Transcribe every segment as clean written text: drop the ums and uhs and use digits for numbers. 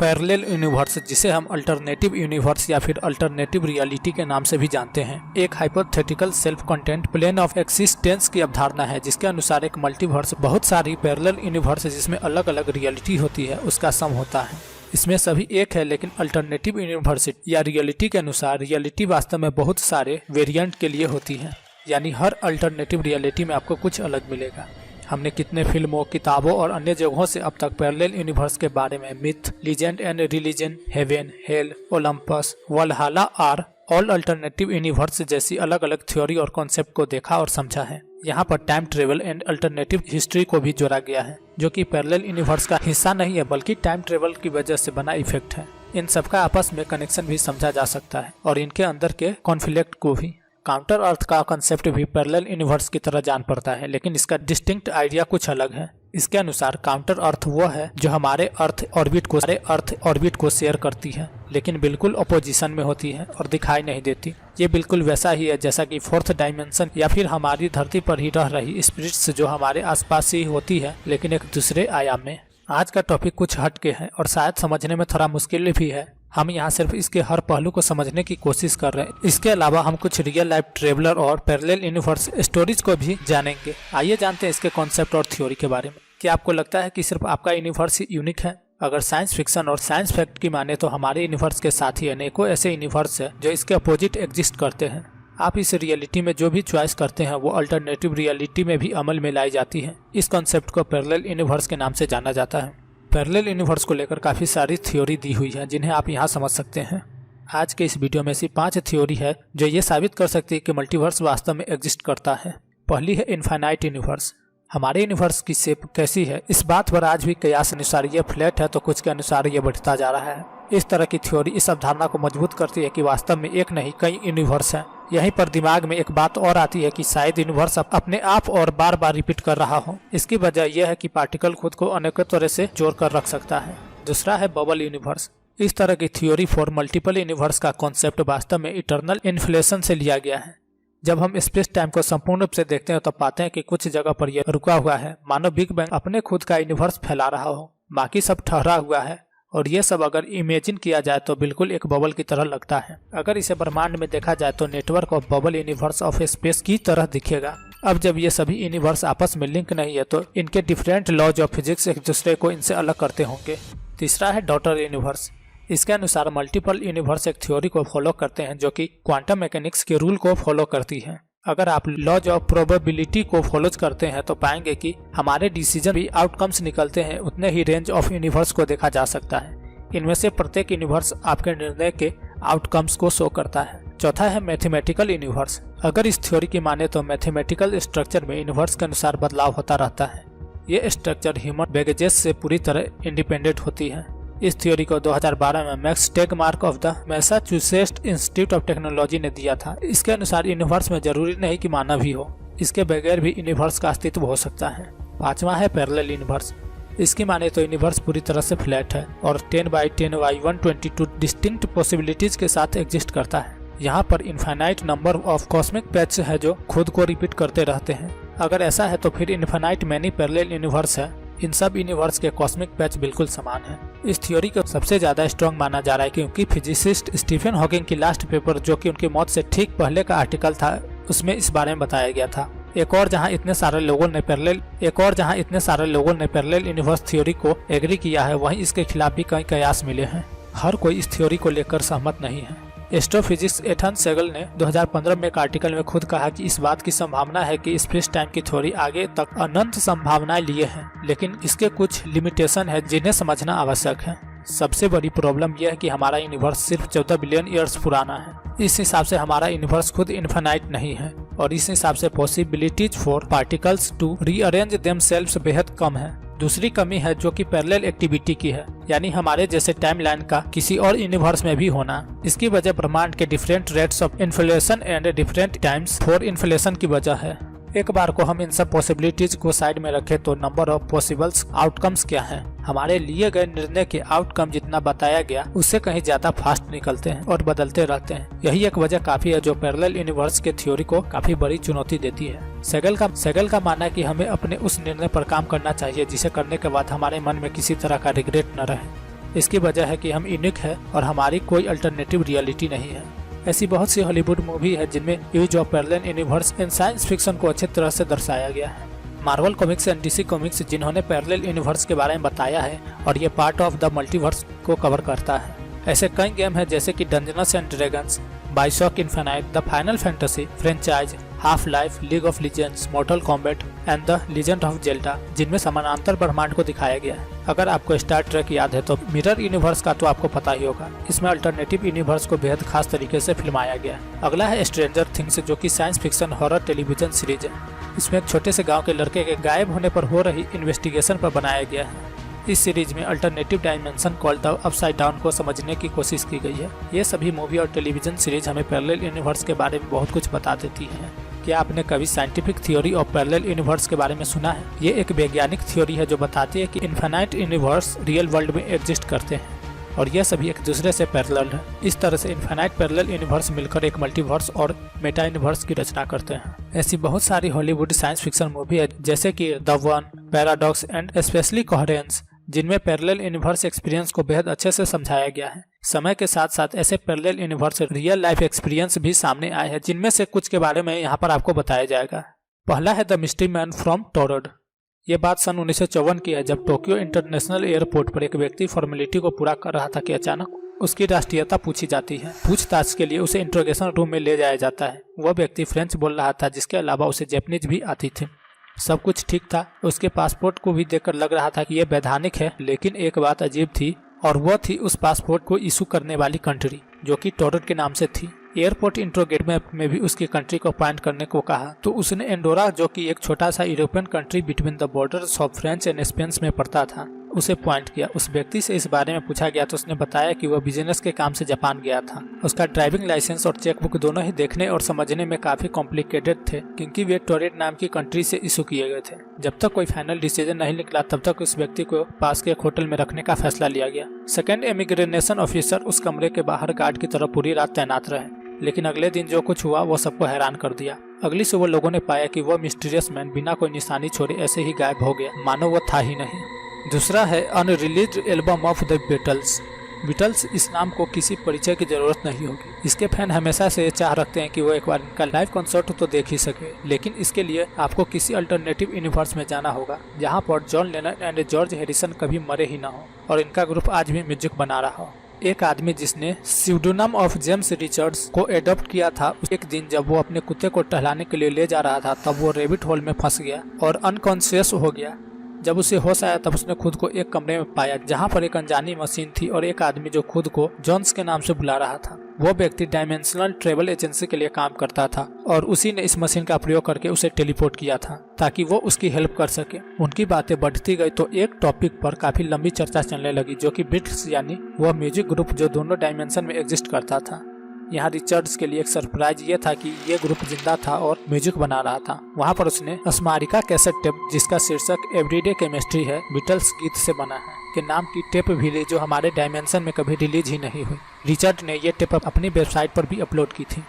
Parallel universe, जिसे हम alternative universe या फिर अल्टरनेटिव रियलिटी के नाम से भी जानते हैं, एक hypothetical self content plane of existence की अवधारणा है, जिसके अनुसार एक मल्टीवर्स बहुत सारी पैरेलल यूनिवर्स जिसमें अलग अलग रियलिटी होती है उसका सम होता है। इसमें सभी एक है, लेकिन अल्टरनेटिव यूनिवर्स या रियलिटी के अनुसार रियलिटी वास्तव में बहुत सारे वेरिएंट के लिए होती है, यानी हर अल्टरनेटिव रियलिटी में आपको कुछ अलग मिलेगा। हमने कितने फिल्मों, किताबों और अन्य जगहों से अब तक पैरेलल यूनिवर्स के बारे में myth, legend and religion, heaven, hell, Olympus, Valhalla और ऑल अल्टरनेटिव यूनिवर्स जैसी अलग अलग थ्योरी और कॉन्सेप्ट को देखा और समझा है। यहाँ पर time travel and alternative history को भी जोड़ा गया है, जो कि पैरेलल यूनिवर्स का हिस्सा नहीं है बल्कि टाइम ट्रेवल की वजह से बना इफेक्ट है। इन सबका आपस में कनेक्शन भी समझा जा सकता है और इनके अंदर के कॉन्फ्लिक्ट को भी। काउंटर अर्थ का कॉन्सेप्ट भी पैरेलल यूनिवर्स की तरह जान पड़ता है, लेकिन इसका डिस्टिंक्ट आइडिया कुछ अलग है। इसके अनुसार काउंटर अर्थ वो है जो हमारे अर्थ ऑर्बिट को शेयर करती है, लेकिन बिल्कुल अपोजिशन में होती है और दिखाई नहीं देती। ये बिल्कुल वैसा ही है जैसा कि फोर्थ डायमेंशन या फिर हमारी धरती पर ही रह रही स्पिरिट्स जो हमारे आसपास ही होती है, लेकिन एक दूसरे आयाम में। आज का टॉपिक कुछ हटके है और शायद समझने में थोड़ा मुश्किल भी है। हम यहाँ सिर्फ इसके हर पहलू को समझने की कोशिश कर रहे हैं। इसके अलावा हम कुछ रियल लाइफ ट्रेवलर और पैरेलल यूनिवर्स स्टोरीज को भी जानेंगे। आइए जानते हैं इसके कॉन्सेप्ट और थ्योरी के बारे में। क्या आपको लगता है कि सिर्फ आपका यूनिवर्स यूनिक है? अगर साइंस फिक्शन और साइंस फैक्ट की माने तो हमारे यूनिवर्स के साथ ही अनेकों ऐसे यूनिवर्स है जो इसके अपोजिट एग्जिस्ट करते हैं। आप इस रियलिटी में जो भी चॉइस करते हैं वो अल्टरनेटिव रियलिटी में भी अमल में लाई जाती है। इस कॉन्सेप्ट को पैरेलल यूनिवर्स के नाम से जाना जाता है। पैरेलल यूनिवर्स को लेकर काफी सारी थ्योरी दी हुई है जिन्हें आप यहाँ समझ सकते हैं। आज के इस वीडियो में ऐसी 5 थ्योरी है जो ये साबित कर सकती है कि मल्टीवर्स वास्तव में एग्जिस्ट करता है। पहली है इनफाइनाइट यूनिवर्स। हमारे यूनिवर्स की शेप कैसी है इस बात पर आज भी कयास अनुसार ये फ्लैट है तो कुछ के अनुसार ये बढ़ता जा रहा है। इस तरह की थ्योरी इस अवधारणा को मजबूत करती है कि वास्तव में एक नहीं कई यूनिवर्स हैं। यहीं पर दिमाग में एक बात और आती है कि शायद यूनिवर्स अपने आप और बार बार रिपीट कर रहा हो। इसकी वजह यह है कि पार्टिकल खुद को अनेकों तरह से जोड़ कर रख सकता है। दूसरा है बबल यूनिवर्स। इस तरह की थ्योरी फॉर मल्टीपल यूनिवर्स का कॉन्सेप्ट वास्तव में इटर्नल इन्फ्लेशन से लिया गया है। जब हम स्पेस टाइम को संपूर्ण रूप से देखते हैं तो पाते हैं कि कुछ जगह पर यह रुका हुआ है, मानो बिग बैंग अपने खुद का यूनिवर्स फैला रहा हो, बाकी सब ठहरा हुआ है। और ये सब अगर इमेजिन किया जाए तो बिल्कुल एक बबल की तरह लगता है। अगर इसे ब्रह्मांड में देखा जाए तो network of bubble universe of space की तरह दिखेगा। अब जब ये सभी यूनिवर्स आपस में लिंक नहीं है तो इनके डिफरेंट लॉज ऑफ फिजिक्स एक दूसरे को इनसे अलग करते होंगे। तीसरा है डॉटर यूनिवर्स। इसके अनुसार मल्टीपल यूनिवर्स एक थ्योरी को फॉलो करते हैं जो कि क्वांटम मैकेनिक्स के रूल को फॉलो करती है। अगर आप लॉज ऑफ प्रोबेबिलिटी को फॉलो करते हैं तो पाएंगे कि हमारे डिसीजन भी आउटकम्स निकलते हैं, उतने ही रेंज ऑफ यूनिवर्स को देखा जा सकता है। इनमें से प्रत्येक यूनिवर्स आपके निर्णय के आउटकम्स को शो करता है। चौथा है मैथमेटिकल यूनिवर्स। अगर इस थ्योरी की माने तो मैथमेटिकल स्ट्रक्चर में यूनिवर्स के अनुसार बदलाव होता रहता है। ये स्ट्रक्चर ह्यूमन बैगेजेस से पूरी तरह इंडिपेंडेंट होती है। इस थ्योरी को 2012 में max Tegmark of the Massachusetts institute of technology ने दिया था। इसके अनुसार यूनिवर्स में जरूरी नहीं कि मानव ही हो, इसके बगैर भी यूनिवर्स का अस्तित्व हो सकता है। पांचवा है पैरेलल यूनिवर्स। इसकी माने तो यूनिवर्स पूरी तरह से फ्लैट है और 10×10⁻122 डिस्टिंक्ट पॉसिबिलिटीज के साथ एग्जिस्ट करता है। यहाँ पर infinite number of cosmic patch है जो खुद को रिपीट करते रहते हैं। अगर ऐसा है तो फिर इनफाइनाइट मैनी पैरेलल यूनिवर्स है। इन सब यूनिवर्स के कॉस्मिक पैच बिल्कुल समान है। इस थ्योरी को सबसे ज्यादा स्ट्रॉन्ग माना जा रहा है क्योंकि फिजिसिस्ट स्टीफन हॉकिंग की लास्ट पेपर जो कि उनकी मौत से ठीक पहले का आर्टिकल था उसमें इस बारे में बताया गया था। एक और जहां इतने सारे लोगों ने पैरेलल यूनिवर्स थ्योरी को एग्री किया है, वहीं इसके खिलाफ भी कई कयास मिले हैं। हर कोई इस थ्योरी को लेकर सहमत नहीं है। एस्ट्रोफिजिक्स एथन सेगल ने 2015 में एक आर्टिकल में खुद कहा कि इस बात की संभावना है कि स्पेस टाइम की थ्योरी आगे तक अनंत संभावनाएं लिए हैं, लेकिन इसके कुछ लिमिटेशन है जिन्हें समझना आवश्यक है। सबसे बड़ी प्रॉब्लम यह है कि हमारा यूनिवर्स सिर्फ 14 बिलियन ईयर्स पुराना है। इस हिसाब से हमारा यूनिवर्स खुद इनफाइनाइट नहीं है और इस हिसाब से possibilities for particles to rearrange themselves बेहद कम है। दूसरी कमी है जो कि पैरेलल एक्टिविटी की है, यानी हमारे जैसे टाइमलाइन का किसी और यूनिवर्स में भी होना। इसकी वजह ब्रह्मांड के different rates of inflation and different times for inflation की वजह है। एक बार को हम इन सब पॉसिबिलिटीज को साइड में रखें तो नंबर ऑफ पॉसिबल्स आउटकम्स क्या हैं? हमारे लिए गए निर्णय के आउटकम जितना बताया गया उससे कहीं ज्यादा फास्ट निकलते हैं और बदलते रहते हैं। यही एक वजह काफी है जो पैरेलल यूनिवर्स के थ्योरी को काफी बड़ी चुनौती देती है। सेगल का मानना है कि हमें अपने उस निर्णय पर काम करना चाहिए जिसे करने के बाद हमारे मन में किसी तरह का रिग्रेट न रहे। इसकी वजह है कि हम यूनिक है और हमारी कोई अल्टरनेटिव रियलिटी नहीं है। ऐसी बहुत सी हॉलीवुड मूवी है जिनमें use of parallel universe in science fiction को अच्छी तरह से दर्शाया गया है। Marvel comics and DC comics जिन्होंने पैरेलल यूनिवर्स के बारे में बताया है और ये पार्ट ऑफ द मल्टीवर्स को कवर करता है। ऐसे कई गेम है जैसे कि dungeons and dragons, BioShock infinite, the final fantasy franchise, half life, league of legends, मॉर्टल combat and the legend of Zelda, जिनमें समानांतर ब्रह्मांड को दिखाया गया है। अगर आपको स्टार ट्रेक याद है तो मिरर यूनिवर्स का तो आपको पता ही होगा। इसमें अल्टरनेटिव यूनिवर्स को बेहद खास तरीके से फिल्माया गया है। अगला है स्ट्रेंजर थिंग्स, जो कि science fiction horror television series है। इसमें एक छोटे से गाँव के लड़के के गायब होने पर हो रही इन्वेस्टिगेशन पर बनाया गया है। इस सीरीज में alternative dimension called the upside down को समझने की कोशिश की गई है। ये सभी मूवी और टेलीविजन सीरीज हमें पैरेलल यूनिवर्स के बारे में बहुत कुछ बता देती है। क्या आपने कभी scientific theory of parallel universe के बारे में सुना है? ये एक वैज्ञानिक थ्योरी है जो बताती है कि इनफिनाइट यूनिवर्स रियल वर्ल्ड में एग्जिस्ट करते हैं और यह सभी एक दूसरे से पैरेलल है। इस तरह से इनफिनाइट पैरेलल यूनिवर्स मिलकर एक मल्टीवर्स और मेटा यूनिवर्स की रचना करते हैं। ऐसी बहुत सारी हॉलीवुड साइंस फिक्शन मूवी है जैसे कि the one, paradox and specially coherence, जिनमें पैरेलल यूनिवर्स एक्सपीरियंस को बेहद अच्छे से समझाया गया है। समय के साथ साथ ऐसे parallel universe real life experience भी सामने आए हैं, जिनमें से कुछ के बारे में यहाँ पर आपको बताया जाएगा। पहला है द मिस्ट्री मैन फ्रॉम टोरड। ये बात सन 1954 की है, जब टोक्यो इंटरनेशनल एयरपोर्ट पर एक व्यक्ति फॉर्मेलिटी को पूरा कर रहा था कि अचानक उसकी राष्ट्रीयता पूछी जाती है। पूछताछ के लिए उसे इंट्रोगेशन रूम में ले जाया जाता है। वह व्यक्ति फ्रेंच बोल रहा था, जिसके अलावा उसे जैपनीज भी आती थी। सब कुछ ठीक था। उसके पासपोर्ट को भी देखकर लग रहा था कि यह वैधानिक है, लेकिन एक बात अजीब थी और वह थी उस पासपोर्ट को इशू करने वाली कंट्री, जो कि टोरड के नाम से थी। एयरपोर्ट इंट्रोगेट मैप में भी उसकी कंट्री को पॉइंट करने को कहा तो उसने एंडोरा, जो कि एक छोटा सा European country between the borders of French and Spain में पड़ता था, उसे पॉइंट किया। उस व्यक्ति से इस बारे में पूछा गया तो उसने बताया कि वह बिजनेस के काम से जापान गया था। उसका ड्राइविंग लाइसेंस और चेकबुक दोनों ही देखने और समझने में काफी कॉम्प्लिकेटेड थे, क्योंकि वे टोरेट नाम की कंट्री से इशू किए गए थे। जब तक कोई फाइनल डिसीजन नहीं निकला तब तक उस व्यक्ति को पास के एक होटल में रखने का फैसला लिया गया। सेकेंड इमिग्रेशन ऑफिसर उस कमरे के बाहर गार्ड की तरह पूरी रात तैनात रहे, लेकिन अगले दिन जो कुछ हुआ वो सबको हैरान कर दिया। अगली सुबह लोगों ने पाया कि वह मिस्टीरियस मैन बिना कोई निशानी छोड़े ऐसे ही गायब हो गया, मानो वह था ही नहीं। दूसरा है unreleased album of the Beatles. Beatles इस नाम को किसी परिचय की जरूरत नहीं होगी। इसके फैन हमेशा से चाह रखते हैं कि वो एक बार इनका लाइव कॉन्सर्ट तो देख ही सके, लेकिन इसके लिए आपको किसी अल्टरनेटिव यूनिवर्स में जाना होगा जहाँ पर John Lennon and George Harrison कभी मरे ही ना हो और इनका ग्रुप आज भी म्यूजिक बना रहा हो। एक आदमी जिसने स्यूडोनाम ऑफ जेम्स रिचर्ड्स को एडॉप्ट किया था, एक दिन जब वो अपने कुत्ते को टहलाने के लिए ले जा रहा था तब वो रेबिट होल में फंस गया और अनकॉन्शियस हो गया। जब उसे होश आया तब उसने खुद को एक कमरे में पाया जहां पर एक अनजानी मशीन थी और एक आदमी जो खुद को जॉन्स के नाम से बुला रहा था। वो व्यक्ति डायमेंशनल ट्रेवल एजेंसी के लिए काम करता था और उसी ने इस मशीन का प्रयोग करके उसे टेलीपोर्ट किया था ताकि वो उसकी हेल्प कर सके। उनकी बातें बढ़ती गई तो एक टॉपिक पर काफी लंबी चर्चा चलने लगी, जो कि बीटल्स यानी वह म्यूजिक ग्रुप जो दोनों डायमेंशन में एग्जिस्ट करता था। यहाँ रिचर्ड्स के लिए एक सरप्राइज ये था कि ये ग्रुप जिंदा था और म्यूजिक बना रहा था। वहाँ पर उसने स्मारिका कैसेट टेप, जिसका शीर्षक एवरीडे केमिस्ट्री है, बीटल्स गीत से बना है, के नाम की टेप भी ली, जो हमारे डायमेंशन में कभी रिलीज ही नहीं हुई। रिचर्ड ने ये टेप अपनी वेबसाइट पर भी अपलोड की थी।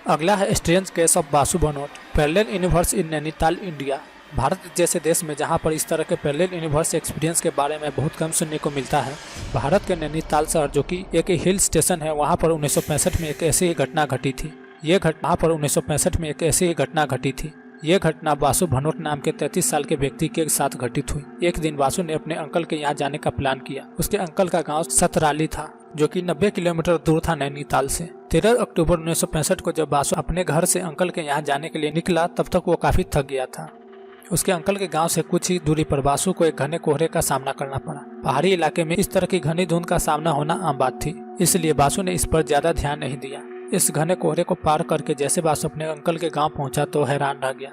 अगला है strange case of Basu Banot, parallel universe in Nainital India. Bharat जैसे देश में जहां पर इस तरह के पैरेलल यूनिवर्स एक्सपीरियंस के बारे में बहुत कम सुनने को मिलता है, भारत के नैनीताल शहर जो कि एक हिल स्टेशन है, वहां पर 1965 में एक ऐसी ही घटना घटी थी। ये घटना बासु भनोट नाम के 33 साल के व्यक्ति के साथ घटित हुई। एक दिन बासु ने अपने अंकल के यहाँ जाने का प्लान किया। उसके अंकल का गाँव सतराली था, जो कि 90 किलोमीटर दूर था नैनीताल से। 13 अक्टूबर 1965 को जब बासु अपने घर से अंकल के यहाँ जाने के लिए निकला, तब तक वो काफी थक गया था। उसके अंकल के गांव से कुछ ही दूरी पर बासु को एक घने कोहरे का सामना करना पड़ा। पहाड़ी इलाके में इस तरह की घनी धुंध का सामना होना आम बात थी, इसलिए बासु ने इस पर ज्यादा ध्यान नहीं दिया। इस घने कोहरे को पार करके जैसे बासु अपने अंकल के गांव पहुंचा तो हैरान रह गया।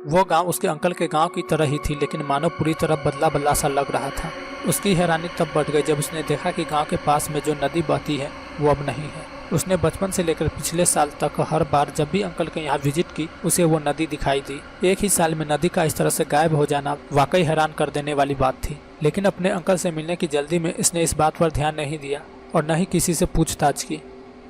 वो गांव उसके अंकल के गांव की तरह ही थी, लेकिन मानो पूरी तरह बदला बदला सा लग रहा था। उसकी हैरानी तब बढ़ गई जब उसने देखा कि गाँव के पास में जो नदी बहती है वो अब नहीं है। उसने बचपन से लेकर पिछले साल तक हर बार जब भी अंकल के यहाँ विजिट की, उसे वो नदी दिखाई दी। एक ही साल में नदी का इस तरह से गायब हो जाना वाकई हैरान कर देने वाली बात थी, लेकिन अपने अंकल से मिलने की जल्दी में इसने इस बात पर ध्यान नहीं दिया और न ही किसी से पूछताछ की।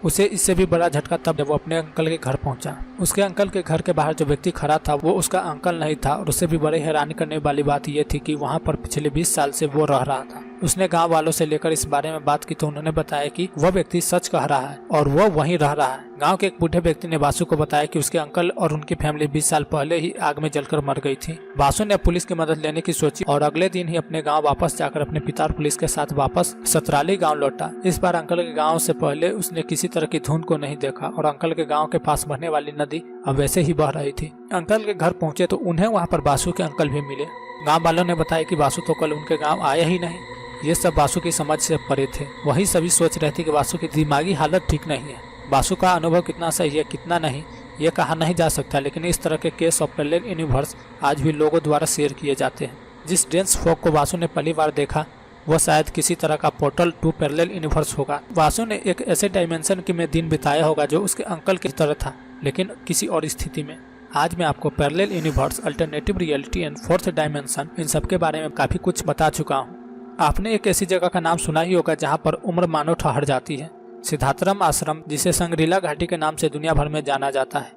उसे इससे भी बड़ा झटका तब जब वो अपने अंकल के घर पहुंचा। उसके अंकल के घर के बाहर जो व्यक्ति खड़ा था वो उसका अंकल नहीं था और उससे भी बड़ी हैरानी करने वाली बात यह थी कि वहाँ पर पिछले 20 साल से वो रह रहा था। उसने गांव वालों से लेकर इस बारे में बात की तो उन्होंने बताया कि वह व्यक्ति सच कह रहा है और वह वहीं रह रहा है। गांव के एक बूढ़े व्यक्ति ने वासु को बताया कि उसके अंकल और उनकी फैमिली 20 साल पहले ही आग में जलकर मर गई थी। वासु ने पुलिस की मदद लेने की सोची और अगले दिन ही अपने गाँव वापस जाकर अपने पिता और पुलिस के साथ वापस सतराली गाँव लौटा। इस बार अंकल के गाँव से पहले उसने किसी तरह की धुंध को नहीं देखा और अंकल के गाँव के पास बहने वाली नदी अब वैसे ही बह रही थी। अंकल के घर पहुँचे तो उन्हें वहाँ पर वासु के अंकल भी मिले। गाँव वालों ने बताया कि वासु तो कल उनके गाँव आया ही नहीं। ये सब वासु की समझ से परे थे। वही सभी सोच रहे थे कि वासु की दिमागी हालत ठीक नहीं है। वासु का अनुभव कितना सही है कितना नहीं ये कहा नहीं जा सकता, लेकिन इस तरह के केस ऑफ पैरेलल यूनिवर्स आज भी लोगों द्वारा शेयर किए जाते हैं। जिस डेंस फॉग को वासु ने पहली बार देखा वह शायद किसी तरह का पोर्टल टू पैरेलल यूनिवर्स होगा। वासु ने एक ऐसे डायमेंशन में दिन बिताया होगा जो उसके अंकल की तरह था, लेकिन किसी और स्थिति में। आज मैं आपको parallel universe, alternative reality and fourth dimension in सब के बारे में काफी कुछ बता चुका हूँ। आपने एक ऐसी जगह का नाम सुना ही होगा जहाँ पर उम्र मानो ठहर जाती है, सिद्धार्थम आश्रम, जिसे संग्रीला घाटी के नाम से दुनिया भर में जाना जाता है।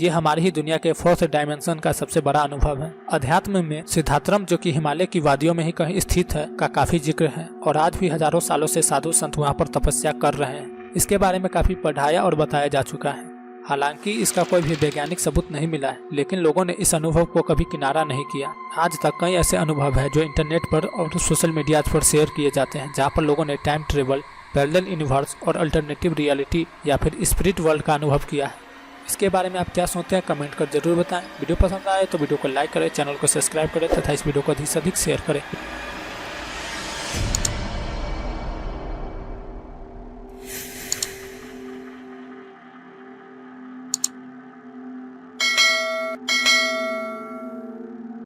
ये हमारी ही दुनिया के फोर्थ डायमेंशन का सबसे बड़ा अनुभव है। अध्यात्म में सिद्धार्थम, जो कि हिमालय की वादियों में ही कहीं स्थित है, का काफी जिक्र है और आज भी हजारों सालों से साधु संत वहाँ पर तपस्या कर रहे हैं। इसके बारे में काफी पढ़ाया और बताया जा चुका है। हालांकि इसका कोई भी वैज्ञानिक सबूत नहीं मिला है, लेकिन लोगों ने इस अनुभव को कभी किनारा नहीं किया। आज तक कई ऐसे अनुभव है जो इंटरनेट पर और सोशल मीडिया पर शेयर किए जाते हैं, जहाँ पर लोगों ने टाइम ट्रेवल, पैरेलल यूनिवर्स और अल्टरनेटिव रियलिटी या फिर स्पिरिट वर्ल्ड का अनुभव किया है। इसके बारे में आप क्या सोचते हैं कमेंट कर जरूर बताएं। वीडियो पसंद आए तो वीडियो को लाइक करें, चैनल को सब्सक्राइब करें तथा इस वीडियो को अधिक से अधिक शेयर करें।